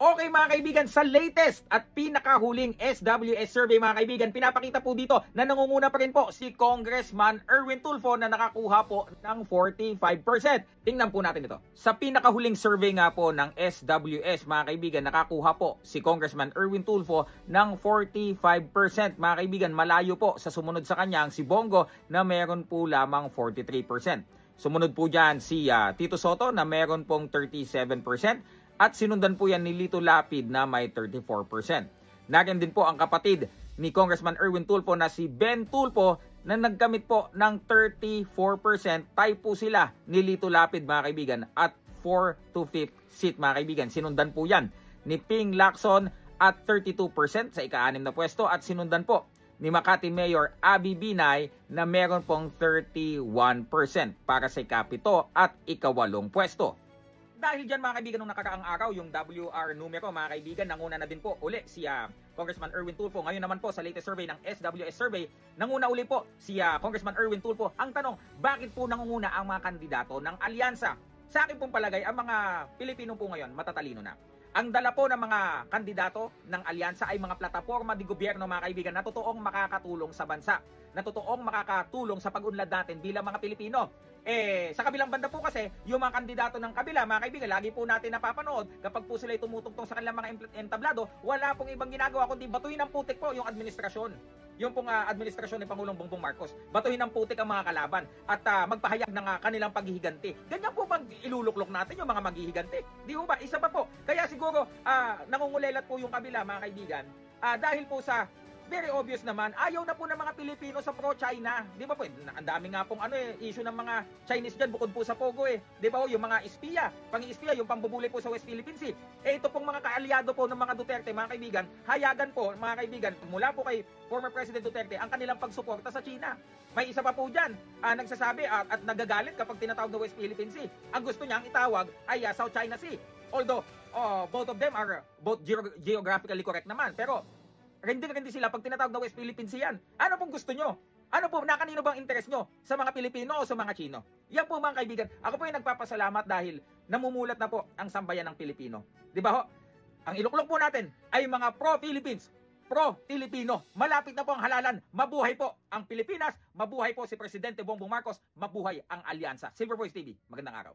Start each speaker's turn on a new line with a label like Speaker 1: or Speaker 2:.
Speaker 1: Okay mga kaibigan, sa latest at pinakahuling SWS survey mga kaibigan, pinapakita po dito na nangunguna pa rin po si Congressman Erwin Tulfo na nakakuha po ng 45%. Tingnan po natin ito. Sa pinakahuling survey nga po ng SWS mga kaibigan, nakakuha po si Congressman Erwin Tulfo ng 45%. Mga kaibigan, malayo po sa sumunod sa kanya ang si Bongo na meron po lamang 43%. Sumunod po dyan si Tito Soto na meron pong 37%. At sinundan po yan ni Lito Lapid na may 34%. Nariyan din po ang kapatid ni Congressman Erwin Tulfo na si Ben Tulfo na nagkamit po ng 34%. Tie po sila ni Lito Lapid mga kaibigan at 4 to 5th seat mga kaibigan. Sinundan po yan ni Ping Lacson at 32% sa ika-6 na pwesto at sinundan po ni Makati Mayor Abby Binay na meron pong 31% para sa ika-7 at ika-8 pwesto. Dahil dyan mga kaibigan, nung nakaraang araw, yung WR numero mga kaibigan, nanguna na din po uli si Congressman Erwin Tulfo. Ngayon naman po sa latest survey ng SWS survey, nanguna uli po si Congressman Erwin Tulfo. Ang tanong, bakit po nangunguna ang mga kandidato ng alyansa? Sa akin pong palagay, ang mga Pilipino po ngayon matatalino na. Ang dala po ng mga kandidato ng alyansa ay mga plataforma di gobyerno mga kaibigan na totoong makakatulong sa bansa, na totoong makakatulong sa pag-unlad natin bilang mga Pilipino. Sa kabilang banda po kasi, yung mga kandidato ng kabila, mga kaibigan, lagi po natin napapanood kapag po sila tumutugtong sa kanilang mga entablado, wala pong ibang ginagawa kundi batuhin ng putik po yung administrasyon. Yung pong administrasyon ni Pangulong Bongbong Marcos, batuhin ng putik ang mga kalaban at magpahayag ng kanilang paghihiganti. Ganyan po bang iluluklok natin yung mga maghihiganti? Di ba? Isa pa po. Kaya siguro nangungulelat po yung kabila mga kaibigan dahil po sa very obvious naman, ayaw na po ng mga Pilipino sa pro-China. Di ba po? Ang dami nga pong issue ng mga Chinese dyan bukod po sa Pogo Di ba po? Yung mga espiya, pang-espiya, yung pambubuli po sa West Philippine Sea. Ito pong mga kaalyado po ng mga Duterte, mga kaibigan, hayagan po, mga kaibigan, mula po kay former President Duterte, ang kanilang pagsuporta sa China. May isa pa po dyan, nagsasabi at nagagalit kapag tinatawag na West Philippine Sea. Ang gusto niya ang itawag ay South China Sea. Although, both of them are both geographically correct naman. Pero, hindi sila pag tinatawag na West Philippine Sea yan. Ano pong gusto nyo? Ano po, kanino bang interest nyo? Sa mga Pilipino o sa mga Chino? Yan po mga kaibigan. Ako po yung nagpapasalamat dahil namumulat na po ang sambayan ng Pilipino. Di ba ho? Ang iluklok po natin ay mga pro-Philippines, pro-Filipino. Malapit na po ang halalan. Mabuhay po ang Pilipinas. Mabuhay po si Presidente Bongbong Marcos. Mabuhay ang alyansa. Silver Voice TV. Magandang araw.